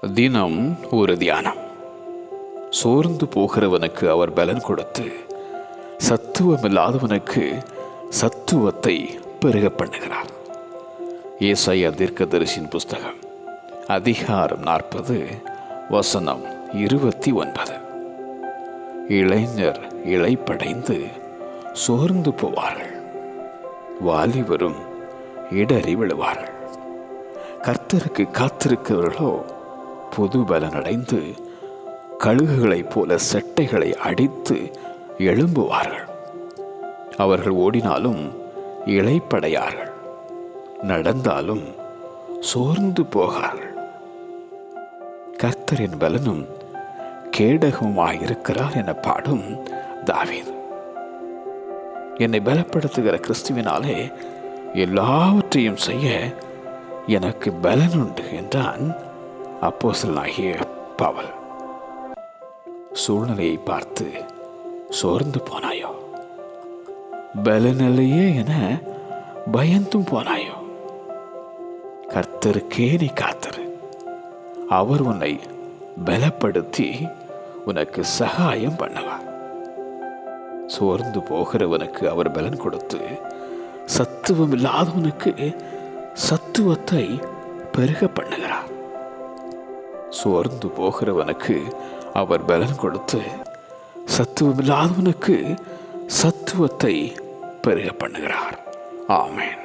தினம் ஒரு தியானம். சோர்ந்து போகிறவனுக்கு அவர் பலன் கொடுத்து, சத்துவமில்லாதவனுக்கு சத்துவத்தை பெருக பண்ணுகிறார். ஏசாயா தீர்க்கதரிசியின் புஸ்தகம் அதிகாரம் 40 வசனம் 29. இளைஞர் இளைப்படைந்து சோர்ந்து போவார்கள், வாலிபரும் இடறி விழுவார்கள். கர்த்தருக்கு காத்திருக்கிறவர்களோ புது பலனடைந்து கழுகுகளைப் போல செட்டைகளை அடித்து எழும்புவார்கள். அவர்கள் ஓடினாலும் இளைப்படையார்கள், நடந்தாலும் சோர்ந்து போகார்கள். கர்த்தரின் பலனும் கேடகமாயிருக்கிறார் என பாடும் தாவீது. என்னை பலப்படுத்துகிற கிறிஸ்துவினாலே எல்லாவற்றையும் செய்ய எனக்கு பலனுண்டு என்றான் அப்போஸ்தலனாகிய பவுல். சூழ்நிலையை பார்த்து சோர்ந்து போனாயோ? பலனில்லையே என பயந்தும் போனாயோ? கர்த்தருக்கே நீ காத்திரு. அவர் உன்னை பலப்படுத்தி உனக்கு சகாயம் பண்ணுவார். சோர்ந்து போகிறவனுக்கு அவர் பலன் கொடுத்து, சத்துவம் இல்லாதவனுக்கு சத்துவத்தை பெருக பண்ணுகிறார். சோர்ந்து போகிறவனுக்கு அவர் பலன் கொடுத்து, சத்துவமில்லாதவனுக்கு சத்துவத்தை பெருக பண்ணுகிறார். ஆமென்.